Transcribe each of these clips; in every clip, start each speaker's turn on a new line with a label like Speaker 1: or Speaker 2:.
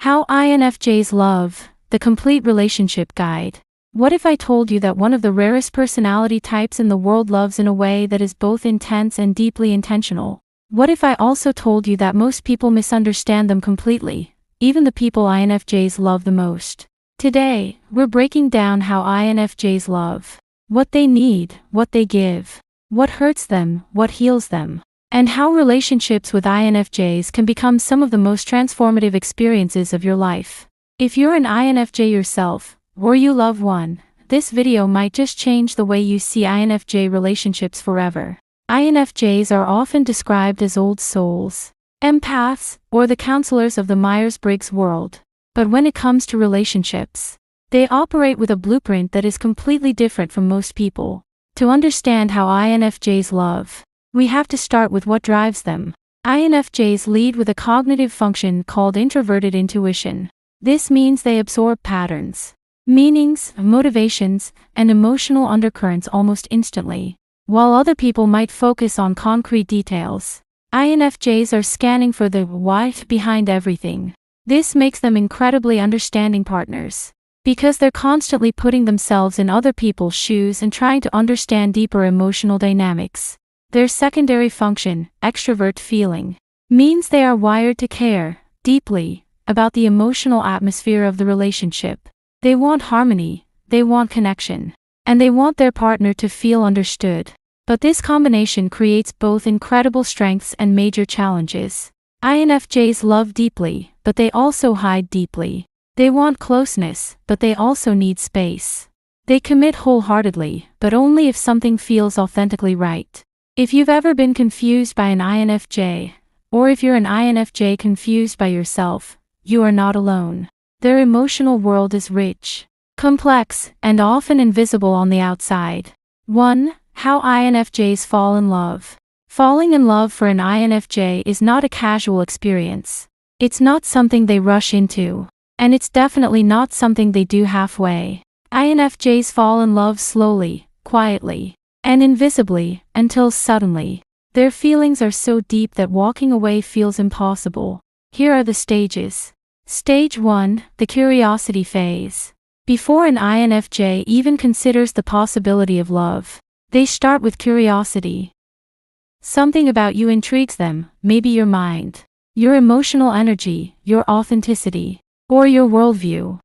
Speaker 1: How INFJs Love, the Complete Relationship Guide. What if I told you that one of the rarest personality types in the world loves in a way that is both intense and deeply intentional? What if I also told you that most people misunderstand them completely, even the people INFJs love the most? Today, we're breaking down how INFJs love, what they need, what they give, what hurts them, what heals them, and how relationships with INFJs can become some of the most transformative experiences of your life. If you're an INFJ yourself, or you love one, this video might just change the way you see INFJ relationships forever. INFJs are often described as old souls, empaths, or the counselors of the Myers-Briggs world. But when it comes to relationships, they operate with a blueprint that is completely different from most people. To understand how INFJs love, we have to start with what drives them. INFJs lead with a cognitive function called introverted intuition. This means they absorb patterns, meanings, motivations, and emotional undercurrents almost instantly. While other people might focus on concrete details, INFJs are scanning for the why behind everything. This makes them incredibly understanding partners, because they're constantly putting themselves in other people's shoes and trying to understand deeper emotional dynamics. Their secondary function, extrovert feeling, means they are wired to care deeply about the emotional atmosphere of the relationship. They want harmony, they want connection, and they want their partner to feel understood. But this combination creates both incredible strengths and major challenges. INFJs love deeply, but they also hide deeply. They want closeness, but they also need space. They commit wholeheartedly, but only if something feels authentically right. If you've ever been confused by an INFJ, or if you're an INFJ confused by yourself, you are not alone. Their emotional world is rich, complex, and often invisible on the outside. 1. How INFJs fall in love. Falling in love for an INFJ is not a casual experience. It's not something they rush into, and it's definitely not something they do halfway. INFJs fall in love slowly, quietly, and invisibly, until suddenly. Their feelings are so deep that walking away feels impossible. Here are the stages. Stage 1, the curiosity phase. Before an INFJ even considers the possibility of love, they start with curiosity. Something about you intrigues them, maybe your mind, your emotional energy, your authenticity, or your worldview.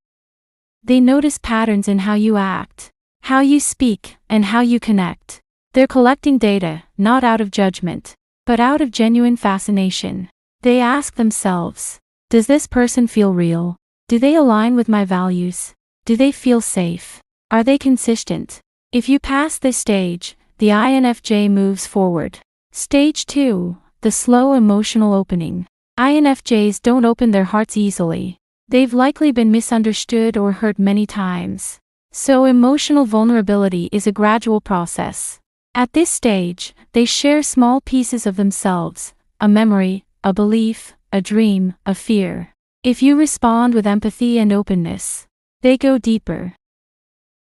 Speaker 1: They notice patterns in how you act, how you speak, and how you connect. They're collecting data, not out of judgment, but out of genuine fascination. They ask themselves, does this person feel real? Do they align with my values? Do they feel safe? Are they consistent? If you pass this stage, the INFJ moves forward. Stage 2, the slow emotional opening. INFJs don't open their hearts easily. They've likely been misunderstood or hurt many times. So emotional vulnerability is a gradual process. At this stage, they share small pieces of themselves, a memory, a belief, a dream, a fear. If you respond with empathy and openness, they go deeper.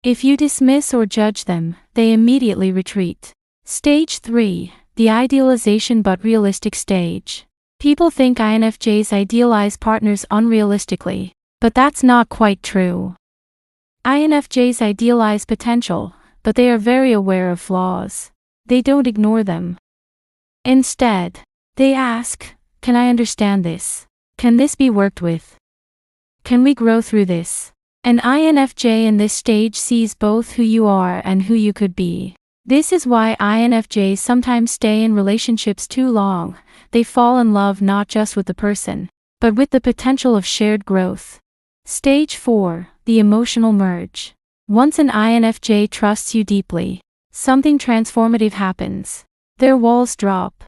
Speaker 1: If you dismiss or judge them, they immediately retreat. Stage 3, the idealization but realistic stage. People think INFJs idealize partners unrealistically, but that's not quite true. INFJs idealize potential, but they are very aware of flaws. They don't ignore them. Instead, they ask, can I understand this? Can this be worked with? Can we grow through this? An INFJ in this stage sees both who you are and who you could be. This is why INFJs sometimes stay in relationships too long. They fall in love not just with the person, but with the potential of shared growth. Stage 4, the emotional merge. Once an INFJ trusts you deeply, something transformative happens. Their walls drop.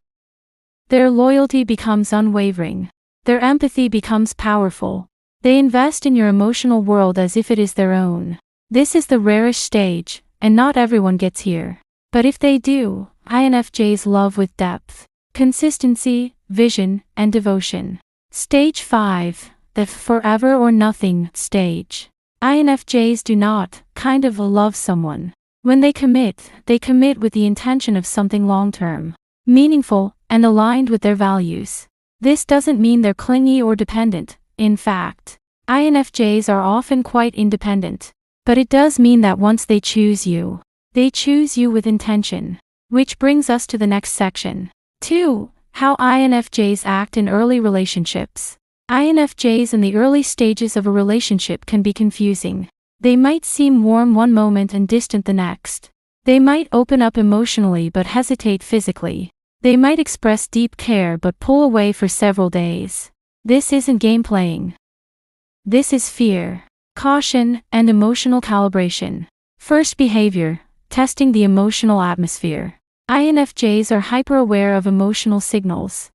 Speaker 1: Their loyalty becomes unwavering. Their empathy becomes powerful. They invest in your emotional world as if it is their own. This is the rarest stage, and not everyone gets here. But if they do, INFJs love with depth, consistency, vision, and devotion. Stage 5, the forever or nothing stage. INFJs do not love someone. When they commit with the intention of something long-term, meaningful, and aligned with their values. This doesn't mean they're clingy or dependent. in fact. INFJs are often quite independent. But it does mean that once they choose you with intention. Which brings us to the next section. 2. How INFJs act in early relationships. INFJs in the early stages of a relationship can be confusing. They might seem warm one moment and distant the next. They might open up emotionally but hesitate physically. They might express deep care but pull away for several days. This isn't game playing. This is fear, caution, and emotional calibration. First behavior, testing the emotional atmosphere. INFJs are hyper-aware of emotional signals.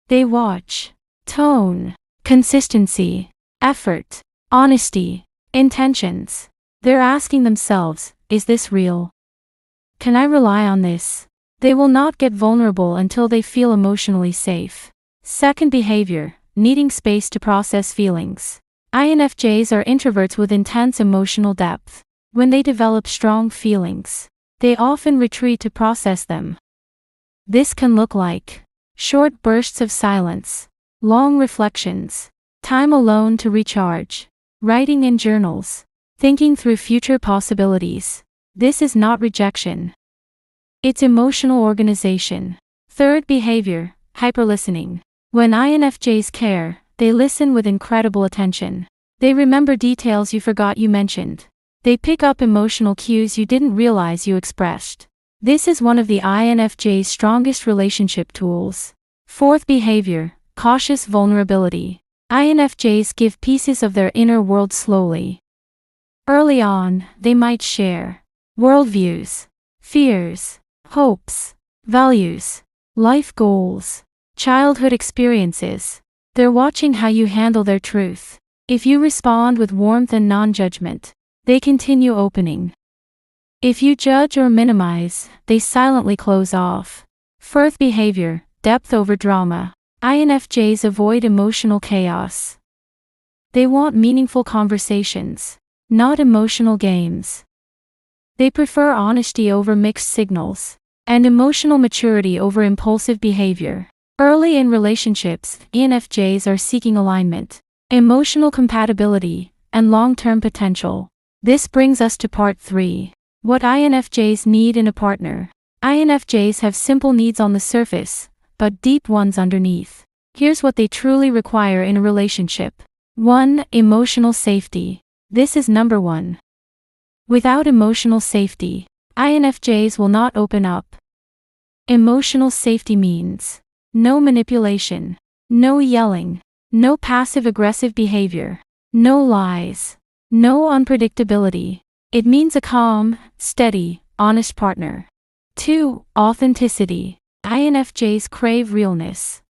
Speaker 1: They watch tone, consistency, effort, honesty, intentions. They're asking themselves, is this real? Can I rely on this? They will not get vulnerable until they feel emotionally safe. Second behavior, needing space to process feelings. INFJs are introverts with intense emotional depth. When they develop strong feelings, they often retreat to process them. This can look like short bursts of silence, long reflections, time alone to recharge, writing in journals, thinking through future possibilities. This is not rejection. It's emotional organization. Third behavior, hyperlistening. When INFJs care, they listen with incredible attention. They remember details you forgot you mentioned. They pick up emotional cues you didn't realize you expressed. This is one of the INFJ's strongest relationship tools. Fourth behavior, cautious vulnerability. INFJs give pieces of their inner world slowly. Early on, they might share worldviews, fears, hopes, values, life goals, childhood experiences. They're watching how you handle their truth. If you respond with warmth and non-judgment, they continue opening. If you judge or minimize, they silently close off. Fourth behavior, depth over drama. INFJs avoid emotional chaos. They want meaningful conversations, not emotional games. They prefer honesty over mixed signals, and emotional maturity over impulsive behavior. Early in relationships, INFJs are seeking alignment, emotional compatibility, and long-term potential. This brings us to part 3. What INFJs need in a partner. INFJs have simple needs on the surface, but deep ones underneath. Here's what they truly require in a relationship. 1. Emotional safety. This is number 1. Without emotional safety, INFJs will not open up. Emotional safety means no manipulation, no yelling, no passive-aggressive behavior, no lies, no unpredictability. It means a calm, steady, honest partner. 2. Authenticity. INFJs crave realness.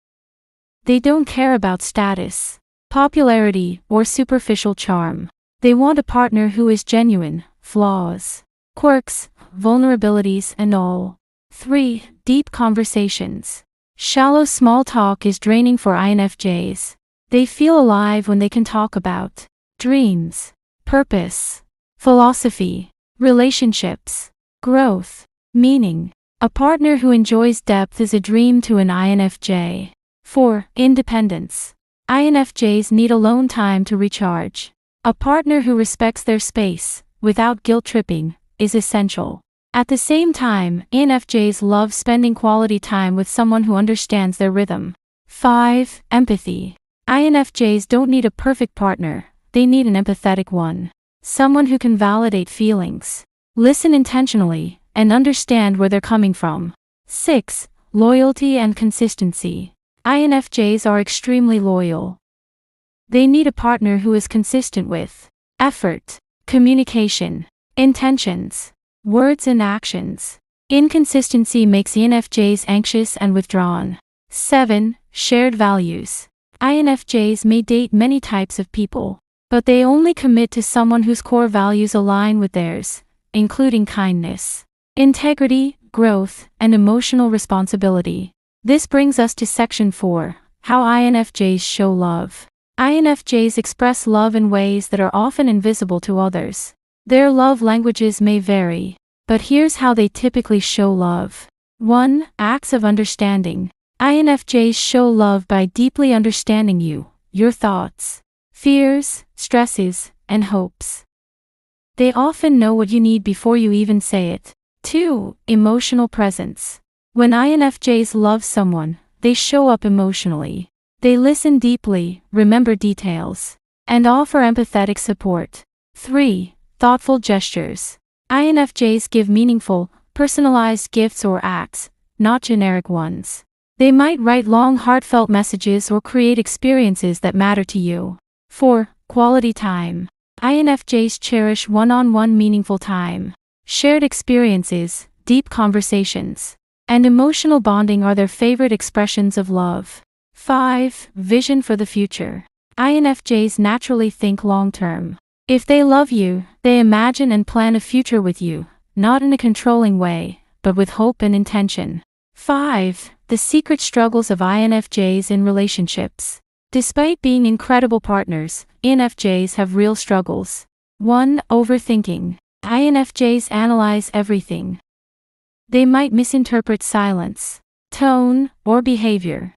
Speaker 1: They don't care about status, popularity, or superficial charm. They want a partner who is genuine, flaws, quirks, vulnerabilities, and all. 3. Deep conversations. Shallow small talk is draining for INFJs. They feel alive when they can talk about dreams, purpose, philosophy, relationships, growth, meaning. A partner who enjoys depth is a dream to an INFJ. 4. Independence. INFJs need alone time to recharge. A partner who respects their space, without guilt-tripping, is essential. At the same time, INFJs love spending quality time with someone who understands their rhythm. 5. Empathy. INFJs don't need a perfect partner, they need an empathetic one. Someone who can validate feelings, listen intentionally, and understand where they're coming from. 6. Loyalty and consistency. INFJs are extremely loyal. They need a partner who is consistent with effort, communication, intentions, words and actions. Inconsistency makes INFJs anxious and withdrawn. 7. Shared values. INFJs may date many types of people, but they only commit to someone whose core values align with theirs, including kindness, integrity, growth, and emotional responsibility. This brings us to section 4, how INFJs show love. INFJs express love in ways that are often invisible to others. Their love languages may vary, but here's how they typically show love. 1. Acts of understanding. INFJs show love by deeply understanding you, your thoughts, fears, stresses, and hopes. They often know what you need before you even say it. 2. Emotional presence. When INFJs love someone, they show up emotionally. They listen deeply, remember details, and offer empathetic support. 3. Thoughtful gestures. INFJs give meaningful, personalized gifts or acts, not generic ones. They might write long, heartfelt messages or create experiences that matter to you. 4. Quality time. INFJs cherish one-on-one meaningful time. Shared experiences, deep conversations, and emotional bonding are their favorite expressions of love. 5. Vision for the future. INFJs naturally think long-term. If they love you, they imagine and plan a future with you, not in a controlling way, but with hope and intention. 5. The secret struggles of INFJs in relationships. Despite being incredible partners, INFJs have real struggles. 1. Overthinking. INFJs analyze everything. They might misinterpret silence, tone, or behavior.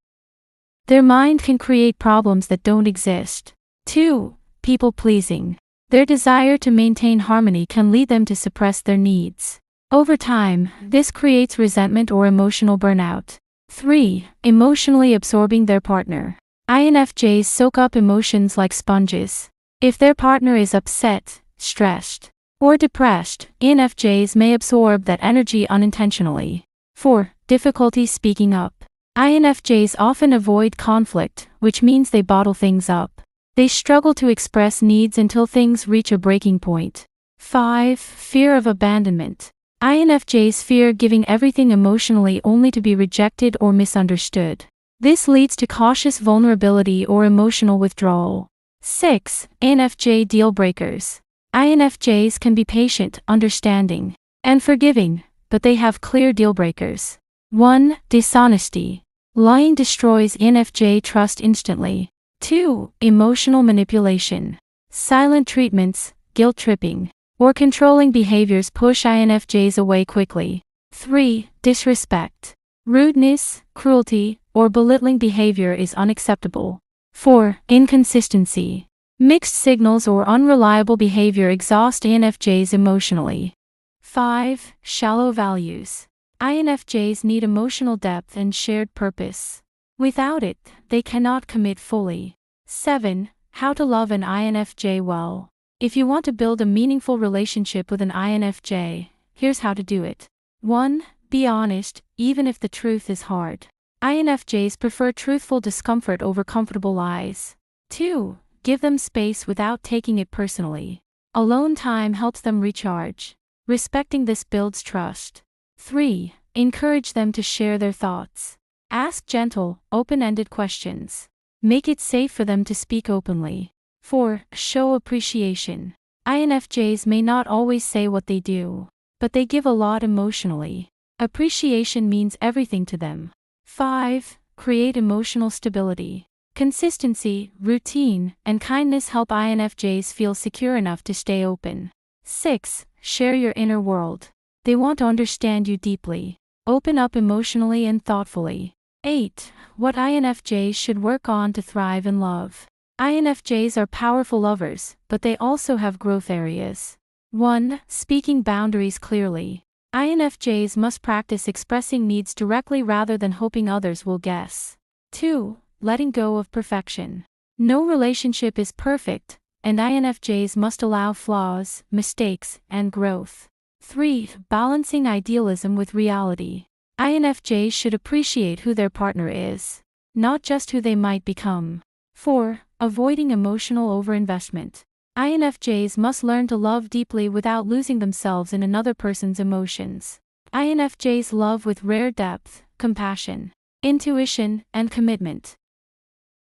Speaker 1: Their mind can create problems that don't exist. 2. People-pleasing. Their desire to maintain harmony can lead them to suppress their needs. Over time, this creates resentment or emotional burnout. 3. Emotionally absorbing their partner. INFJs soak up emotions like sponges. If their partner is upset, stressed, or depressed, INFJs may absorb that energy unintentionally. 4. Difficulty speaking up. INFJs often avoid conflict, which means they bottle things up. They struggle to express needs until things reach a breaking point. 5. Fear of abandonment. INFJs fear giving everything emotionally only to be rejected or misunderstood. This leads to cautious vulnerability or emotional withdrawal. 6. INFJ deal breakers. INFJs can be patient, understanding, and forgiving, but they have clear deal breakers. 1. Dishonesty. Lying destroys INFJ trust instantly. 2. Emotional manipulation. Silent treatments, guilt-tripping, or controlling behaviors push INFJs away quickly. 3. Disrespect. Rudeness, cruelty, or belittling behavior is unacceptable. 4. Inconsistency. Mixed signals or unreliable behavior exhaust INFJs emotionally. 5. Shallow values. INFJs need emotional depth and shared purpose. Without it, they cannot commit fully. 7. How to love an INFJ well. If you want to build a meaningful relationship with an INFJ, here's how to do it. 1. Be honest, even if the truth is hard. INFJs prefer truthful discomfort over comfortable lies. 2. Give them space without taking it personally. Alone time helps them recharge. Respecting this builds trust. 3. Encourage them to share their thoughts. Ask gentle, open-ended questions. Make it safe for them to speak openly. 4. Show appreciation. INFJs may not always say what they do, but they give a lot emotionally. Appreciation means everything to them. 5. Create emotional stability. Consistency, routine, and kindness help INFJs feel secure enough to stay open. 6. Share your inner world. They want to understand you deeply. Open up emotionally and thoughtfully. 8. What INFJs should work on to thrive in love. INFJs are powerful lovers, but they also have growth areas. 1. Speaking boundaries clearly. INFJs must practice expressing needs directly rather than hoping others will guess. 2. Letting go of perfection. No relationship is perfect, and INFJs must allow flaws, mistakes, and growth. 3. Balancing idealism with reality. INFJs should appreciate who their partner is, not just who they might become. 4. Avoiding emotional overinvestment. INFJs must learn to love deeply without losing themselves in another person's emotions. INFJs love with rare depth, compassion, intuition, and commitment.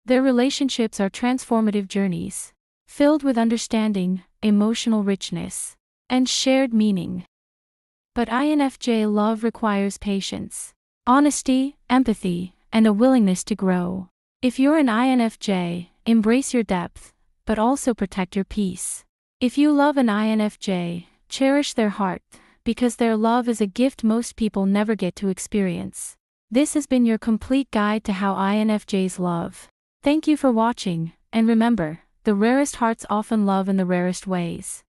Speaker 1: Their relationships are transformative journeys, filled with understanding, emotional richness, and shared meaning. But INFJ love requires patience, honesty, empathy, and a willingness to grow. If you're an INFJ, embrace your depth, but also protect your peace. If you love an INFJ, cherish their heart, because their love is a gift most people never get to experience. This has been your complete guide to how INFJs love. Thank you for watching. And remember, the rarest hearts often love in the rarest ways.